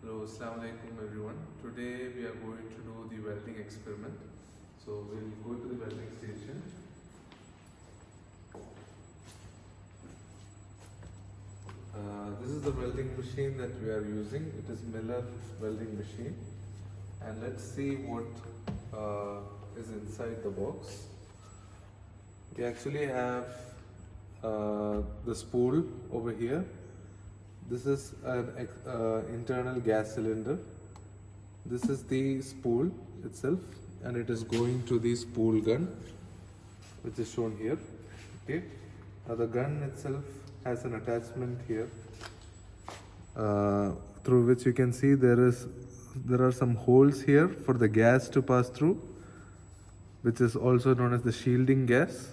Hello, Assalamu alaikum everyone. Today we are going to do the welding experiment. So we'll go to the welding station. This is the welding machine that we are using. It is Miller welding machine. And let's see what is inside the box. We actually have the spool over here. This is an internal gas cylinder. This is the spool itself, and it is going to the spool gun, which is shown here. Okay. Now the gun itself has an attachment here, through which you can see there are some holes here for the gas to pass through, which is also known as the shielding gas.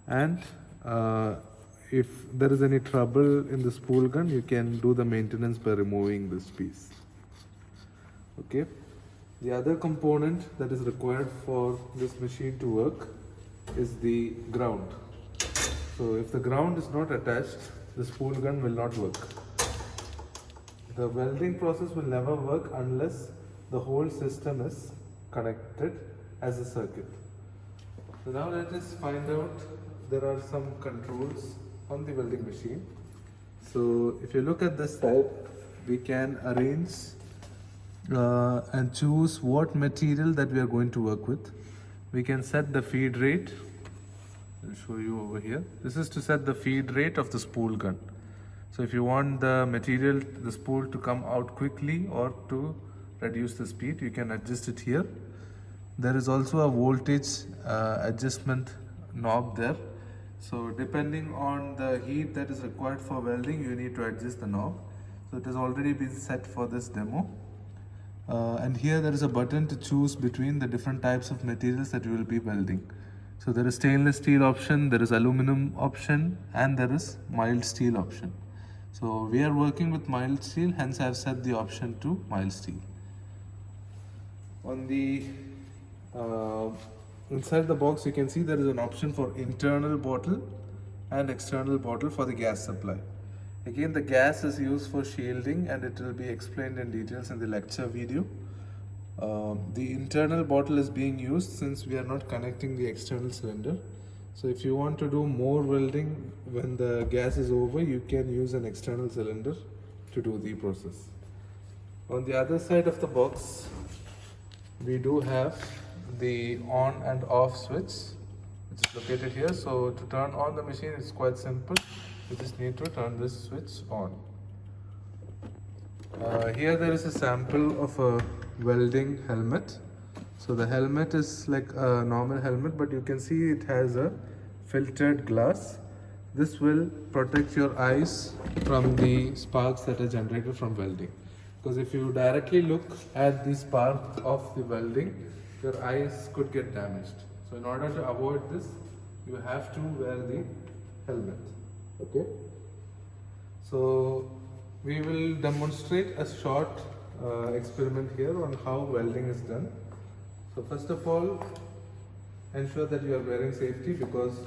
And if there is any trouble in the spool gun, you can do the maintenance by removing this piece. Okay. The other component that is required for this machine to work is the ground. So if the ground is not attached, the spool gun will not work. The welding process will never work unless the whole system is connected as a circuit. So now let us find out. There are some controls on the welding machine. So if you look at this side, we can arrange and choose what material that we are going to work with. We can set the feed rate. I'll show you over here. This is to set the feed rate of the spool gun. So if you want the material, the spool to come out quickly or to reduce the speed, you can adjust it here. There is also a voltage adjustment knob there. So depending on the heat that is required for welding, you need to adjust the knob. So it has already been set for this demo. And here there is a button to choose between the different types of materials that you will be welding. So there is stainless steel option, there is aluminum option, and there is mild steel option. So we are working with mild steel, hence I have set the option to mild steel. On the inside the box, you can see there is an option for internal bottle and external bottle for the gas supply. Again, the gas is used for shielding, and it will be explained in details in the lecture video. The internal bottle is being used since we are not connecting the external cylinder. So if you want to do more welding when the gas is over, you can use an external cylinder to do the process. On the other side of the box, we do have the on and off switch, which is located here. So to turn on the machine, it's quite simple. You just need to turn this switch on. Here there is a sample of a welding helmet. So the helmet is like a normal helmet, but you can see it has a filtered glass. This will protect your eyes from the sparks that are generated from welding. Because if you directly look at the spark of the welding, your eyes could get damaged. So in order to avoid this, you have to wear the helmet. Okay. So we will demonstrate a short experiment here on how welding is done. So first of all, ensure that you are wearing safety, because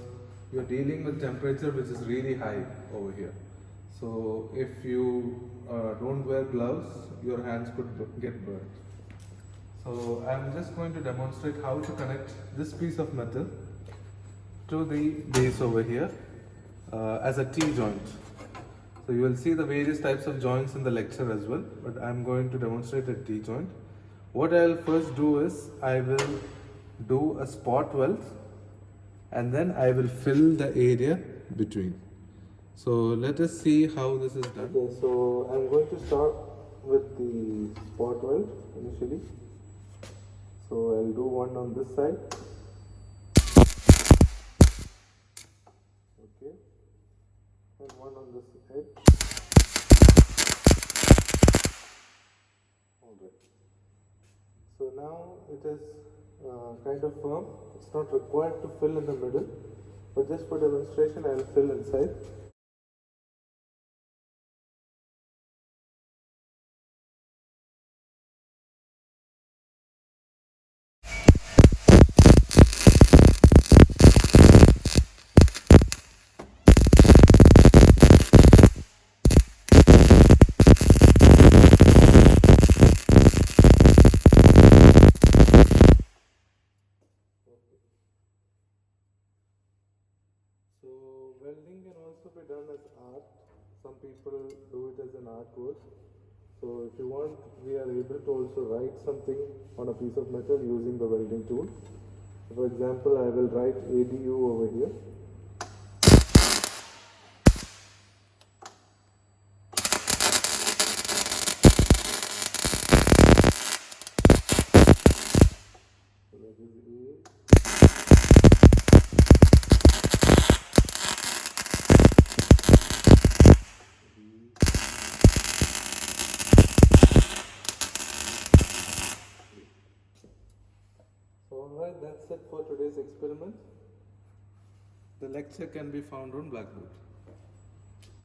you are dealing with temperature which is really high over here. So if you don't wear gloves, your hands could get burnt. So I am just going to demonstrate how to connect this piece of metal to the base over here as a T-joint. So you will see the various types of joints in the lecture as well, but I am going to demonstrate a T-joint. What I will first do is, I will do a spot weld, and then I will fill the area between. So let us see how this is done. Okay, so I am going to start with the spot weld initially. So I'll do one on this side. Okay. And one on this edge. Alright. So now it is kind of firm. It's not required to fill in the middle, but just for demonstration, I'll fill inside. blackboard. So if you want, we are able to also write something on a piece of metal using the welding tool. For example, I will write ADU over here. So that is A. So alright, that's it for today's experiment. The lecture can be found on Blackboard.